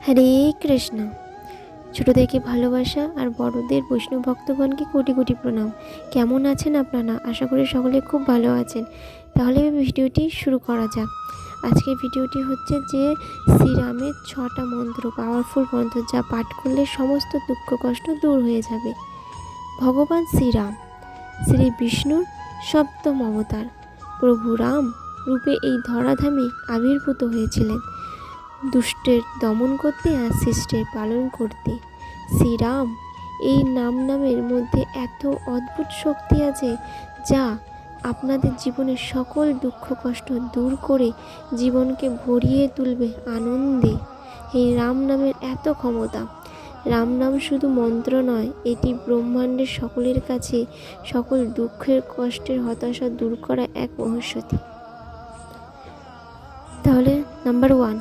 হরে কৃষ্ণ। ছোটদেরকে ভালোবাসা আর বড়দের বৈষ্ণব ভক্তগণকে কোটি কোটি প্রণাম। কেমন আছেন আপনারা? আশা করি সকলে খুব ভালো আছেন। তাহলে ভিডিওটি শুরু করা যাক। আজকের ভিডিওটি হচ্ছে যে শ্রীরামের 6টা মন্ত্র, পাওয়ারফুল মন্ত্র, যা পাঠ করলে সমস্ত দুঃখ কষ্ট দূর হয়ে যাবে। ভগবান শ্রীরাম শ্রী বিষ্ণুর সপ্তম অবতার। প্রভু রাম রূপে এই ধরাধামে আবির্ভূত হয়েছিলেন, দুষ্টের দমন করতে আর শিষ্টের পালন করতে। শ্রীরাম এই নামের মধ্যে এত অদ্ভুত শক্তি আছে, যা আপনাদের জীবনের সকল দুঃখ কষ্ট দূর করে জীবনকে ভরিয়ে তুলবে আনন্দে। এই রাম নামের এত ক্ষমতা। রাম নাম শুধু মন্ত্র নয়, এটি ব্রহ্মাণ্ডের সকলের কাছে সকল দুঃখের কষ্টের হতাশা দূর করা এক মহৌষধি। তাহলে নাম্বার 1,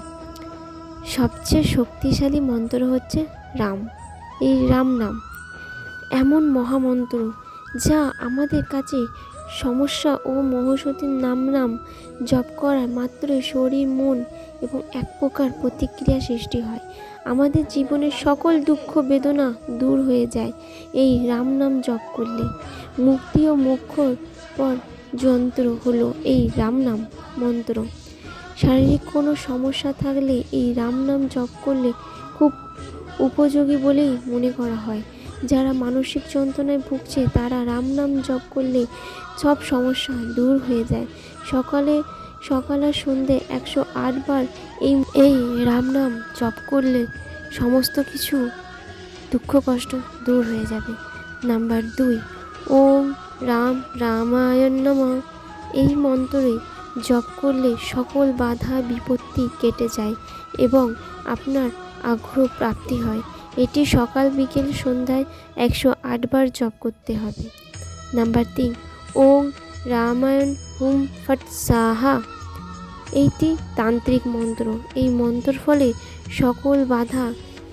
সবচেয়ে শক্তিশালী মন্ত্র হচ্ছে রাম। এই রাম নাম এমন মহামন্ত্র, যা আমাদের কাছে সমস্যা ও মহৌষধির নাম জপ করার মাত্রই শরীর, মন এবং এক প্রকার প্রতিক্রিয়া সৃষ্টি হয়। আমাদের জীবনের সকল দুঃখ বেদনা দূর হয়ে যায় এই রাম নাম জপ করলে। মুক্তি ও মোক্ষর পর যন্ত্র হলো এই রাম নাম মন্ত্র। শারীরিক কোনো সমস্যা থাকলে এই রাম নাম জপ করলে খুব উপযোগী বলেই মনে করা হয়। যারা মানসিক যন্ত্রণায় ভুগছে, তারা রাম নাম জপ করলে সব সমস্যা দূর হয়ে যায়। সকাল আর সন্ধ্যে 108 বার এই রাম নাম জপ করলে সমস্ত কিছু দুঃখ কষ্ট দূর হয়ে যাবে। নাম্বার 2, ওম রাম রামায়ণ নমঃ। এই মন্ত্রে জপ করলে সকল বাধা বিপত্তি কেটে যায় এবং আপনার আগ্রহ প্রাপ্তি হয়। এটি সকাল বিকেল সন্ধ্যায় 108 বার জপ করতে হবে। নাম্বার 3, ওম রামায়ণ হুম ফট সাহা। এইটি তান্ত্রিক মন্ত্র। এই মন্ত্রের ফলে সকল বাধা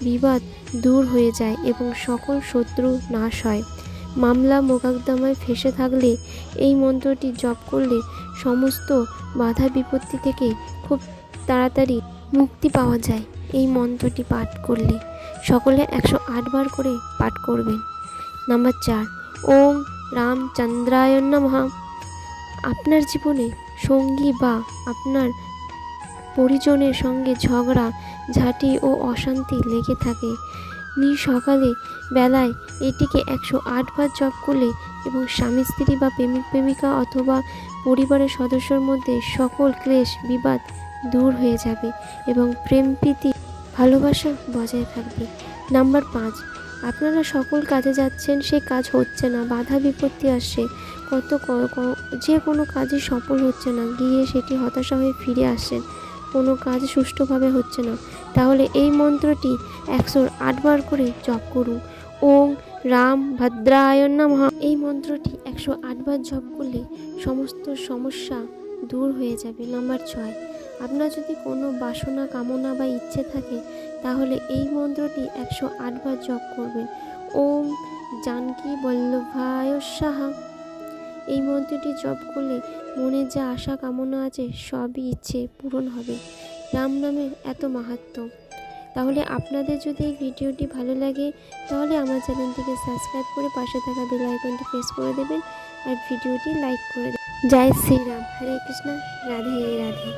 বিবাদ দূর হয়ে যায় এবং সকল শত্রু নাশ হয়। মামলা মোকদ্দমায় ফেঁসে থাকলে এই মন্ত্রটি জপ করলে সমস্ত বাধা বিপত্তি থেকে খুব তাড়াতাড়ি মুক্তি পাওয়া যায়। এই মন্ত্রটি পাঠ করলে সকলে 108 বার করে পাঠ করবেন। নাম্বার 4, ওম রামচন্দ্রায় নমঃ। আপনার জীবনে সঙ্গী বা আপনার পরিজনের সঙ্গে ঝগড়া ঝাঁটি ও অশান্তি লেগে থাকে, সকালে বেলায় এটিকে 108 বার জপ করলে এবং স্বামী স্ত্রী বা প্রেমিক প্রেমিকা অথবা পরিবারের সদস্যর মধ্যে সকল ক্লেশ বিবাদ দূর হয়ে যাবে এবং প্রেম প্রীতি ভালোবাসা বজায় থাকবে। নাম্বার 5, আপনারা সকল কাজে যাচ্ছেন, সে কাজ হচ্ছে না, বাধা বিপত্তি আসছে, যে কোনো কাজে সফল হচ্ছে না, গিয়ে সেটি হতাশা হয়ে ফিরে আসছেন, কোনো কাজ সুষ্ঠুভাবে হচ্ছে না, তাহলে এই মন্ত্রটি 108 বার করে জপ করুন। ওম রাম ভদ্রায় নমঃ। এই মন্ত্রটি 108 বার জপ করলে সমস্ত সমস্যা দূর হয়ে যাবে। নাম্বার 6, আপনার যদি কোনো বাসনা কামনা বা ইচ্ছে থাকে, তাহলে এই মন্ত্রটি 108 বার জপ করবেন। ওম জানকী বল্লভায় সাহা। এই মন্ত্রটি জপ করলে মনে যা আশা কামনা আছে সবই ইচ্ছে পূরণ হবে। রাম নামের এত মাহাত্ম্য। তাহলে আপনাদের যদি এই ভিডিওটি ভালো লাগে, তাহলে আমার চ্যানেলটিকে সাবস্ক্রাইব করে পাশে থাকা বেল আইকনটি প্রেস করে দেবেন আর ভিডিওটি লাইক করে দেবেন। জয় শ্রীরাম। হরে কৃষ্ণ। রাধে রাধে।